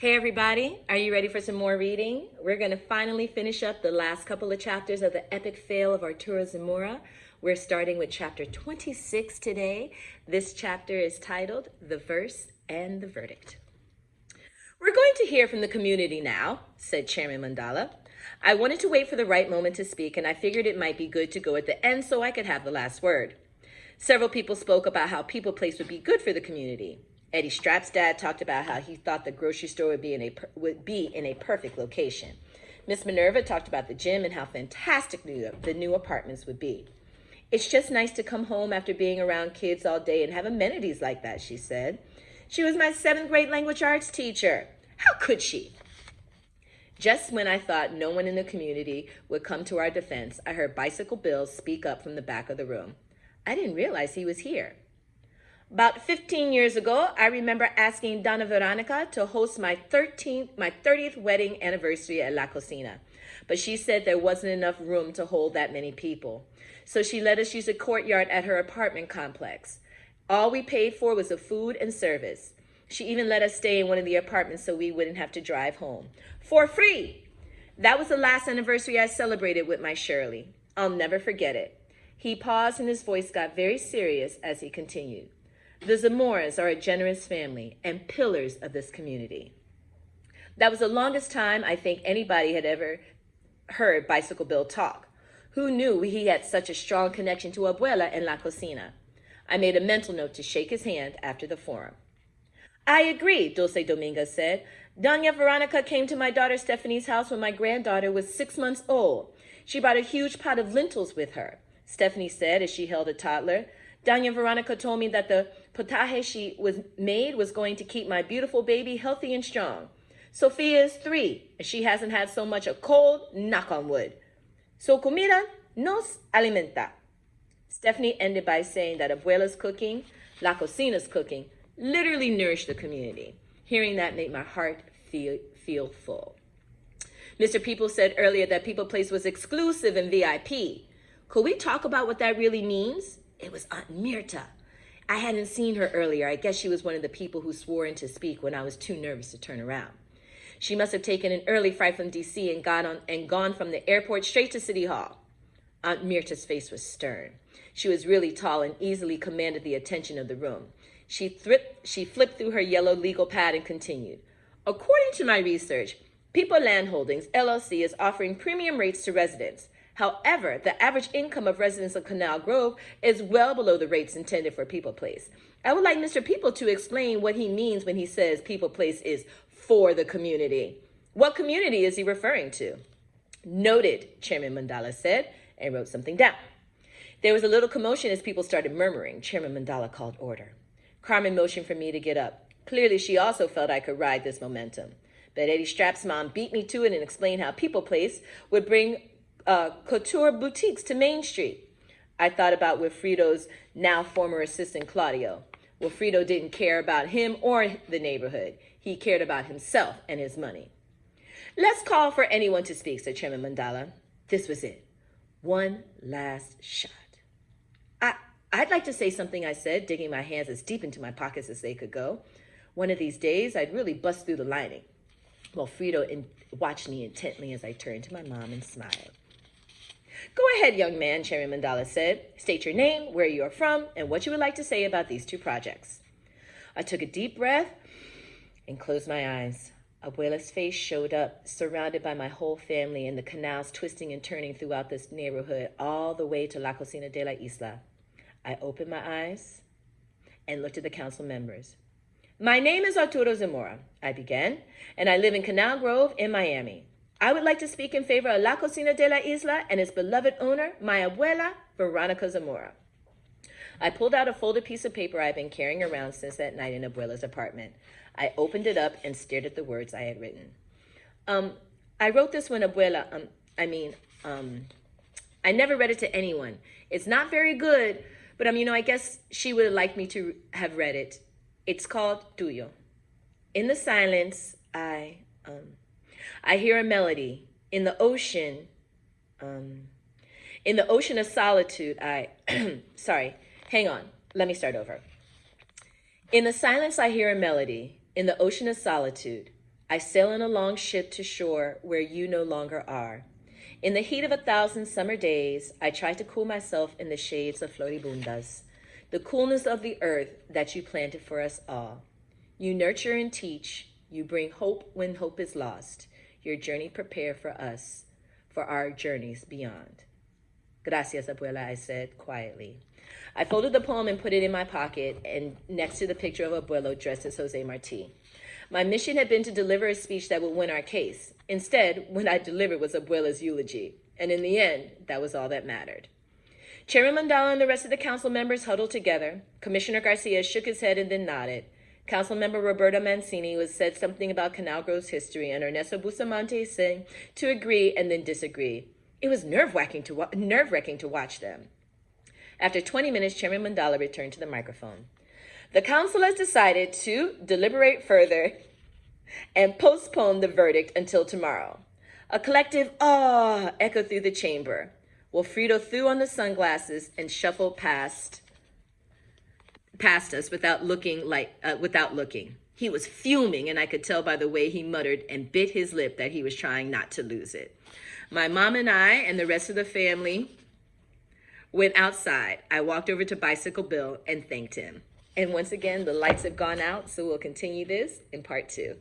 Hey everybody, are you ready for some more reading? We're going to finally finish up the last couple of chapters of the epic fail of Arturo Zamora. We're starting with chapter 26 today. This chapter is titled The Verse and the Verdict. We're going to hear from the community now, said Chairman Mandala. I wanted to wait for the right moment to speak, and I figured it might be good to go at the end so I could have the last word. Several people spoke about how People Place would be good for the community. Eddie Strapp's dad talked about how he thought the grocery store would be in a perfect location. Miss Minerva talked about the gym and how fantastic the new apartments would be. It's just nice to come home after being around kids all day and have amenities like that, she said. She was my 7th grade language arts teacher. How could she? Just when I thought no one in the community would come to our defense, I heard Bicycle Bill speak up from the back of the room. I didn't realize he was here. About 15 years ago, I remember asking Donna Veronica to host my 30th wedding anniversary at La Cocina, but she said there wasn't enough room to hold that many people. So she let us use a courtyard at her apartment complex. All we paid for was the food and service. She even let us stay in one of the apartments so we wouldn't have to drive home. For free! That was the last anniversary I celebrated with my Shirley. I'll never forget it. He paused and his voice got very serious as he continued. The Zamoras are a generous family and pillars of this community. That was the longest time I think anybody had ever heard Bicycle Bill talk. Who knew he had such a strong connection to Abuela and La Cocina? I made a mental note to shake his hand after the forum. I agree, Dulce Dominguez said. Doña Veronica came to my daughter Stephanie's house when my granddaughter was 6 months old. She brought a huge pot of lentils with her. Stephanie said as she held a toddler. Doña Veronica told me that the potaje she made was going to keep my beautiful baby healthy and strong. Sophia is 3, and she hasn't had so much a cold, knock on wood. Su comida nos alimenta. Stephanie ended by saying that Abuela's cooking, La Cocina's cooking, literally nourished the community. Hearing that made my heart feel full. Mr. People said earlier that People Place was exclusive and VIP. Could we talk about what that really means? It was Aunt Mirta. I hadn't seen her earlier. I guess she was one of the people who swore in to speak when I was too nervous to turn around. She must have taken an early flight from D.C. and gone from the airport straight to City Hall. Aunt Mirta's face was stern. She was really tall and easily commanded the attention of the room. She flipped through her yellow legal pad and continued. According to my research, People Land Holdings, LLC, is offering premium rates to residents. However, the average income of residents of Canal Grove is well below the rates intended for People Place. I would like Mr. People to explain what he means when he says People Place is for the community. What community is he referring to? Noted, Chairman Mandala said, and wrote something down. There was a little commotion as people started murmuring. Chairman Mandala called order. Carmen motioned for me to get up. Clearly, she also felt I could ride this momentum. But Eddie Strapp's mom beat me to it and explained how People Place would bring couture boutiques to Main Street. I thought about Wilfredo's now former assistant Claudio. Wilfredo didn't care about him or the neighborhood. He cared about himself and his money. Let's call for anyone to speak, said Chairman Mandala. This was it. One last shot. I'd like to say something, I said, digging my hands as deep into my pockets as they could go. One of these days, I'd really bust through the lining. Wilfredo watched me intently as I turned to my mom and smiled. Go ahead, young man, Chairman Mandala said. State your name, where you are from, and what you would like to say about these 2 projects. I took a deep breath and closed my eyes. Abuela's face showed up, surrounded by my whole family and the canals twisting and turning throughout this neighborhood all the way to La Cocina de la Isla. I opened my eyes and looked at the council members. My name is Arturo Zamora, I began, and I live in Canal Grove in Miami. I would like to speak in favor of La Cocina de la Isla and its beloved owner, my abuela, Veronica Zamora. I pulled out a folded piece of paper I'd been carrying around since that night in Abuela's apartment. I opened it up and stared at the words I had written. I wrote this when Abuela, I never read it to anyone. It's not very good, but I guess she would have liked me to have read it. It's called Tuyo. In the silence, I hear a melody. In the ocean of solitude, sorry, hang on. Let me start over. In the silence, I hear a melody. In the ocean of solitude, I sail in a long ship to shore where you no longer are. In the heat of 1,000 summer days, I try to cool myself in the shades of floribundas, the coolness of the earth that you planted for us all. You nurture and teach. You bring hope when hope is lost. Your journey prepare for us, for our journeys beyond. Gracias, abuela, I said quietly. I folded the poem and put it in my pocket and next to the picture of abuelo dressed as Jose Marti. My mission had been to deliver a speech that would win our case. Instead, what I delivered was abuela's eulogy. And in the end, that was all that mattered. Chairman Mandala and the rest of the council members huddled together. Commissioner Garcia shook his head and then nodded. Councilmember Roberta Mancini said something about Canal Grove's history, and Ernesto Bustamante said to agree and then disagree. It was nerve-wracking to watch them. After 20 minutes, Chairman Mandala returned to the microphone. The council has decided to deliberate further and postpone the verdict until tomorrow. A collective "ah" echoed through the chamber. Wilfredo threw on the sunglasses and shuffled past us without looking. He was fuming, and I could tell by the way he muttered and bit his lip that he was trying not to lose it. My mom and I and the rest of the family went outside. I walked over to Bicycle Bill and thanked him. And once again, the lights have gone out, so we'll continue this in part 2.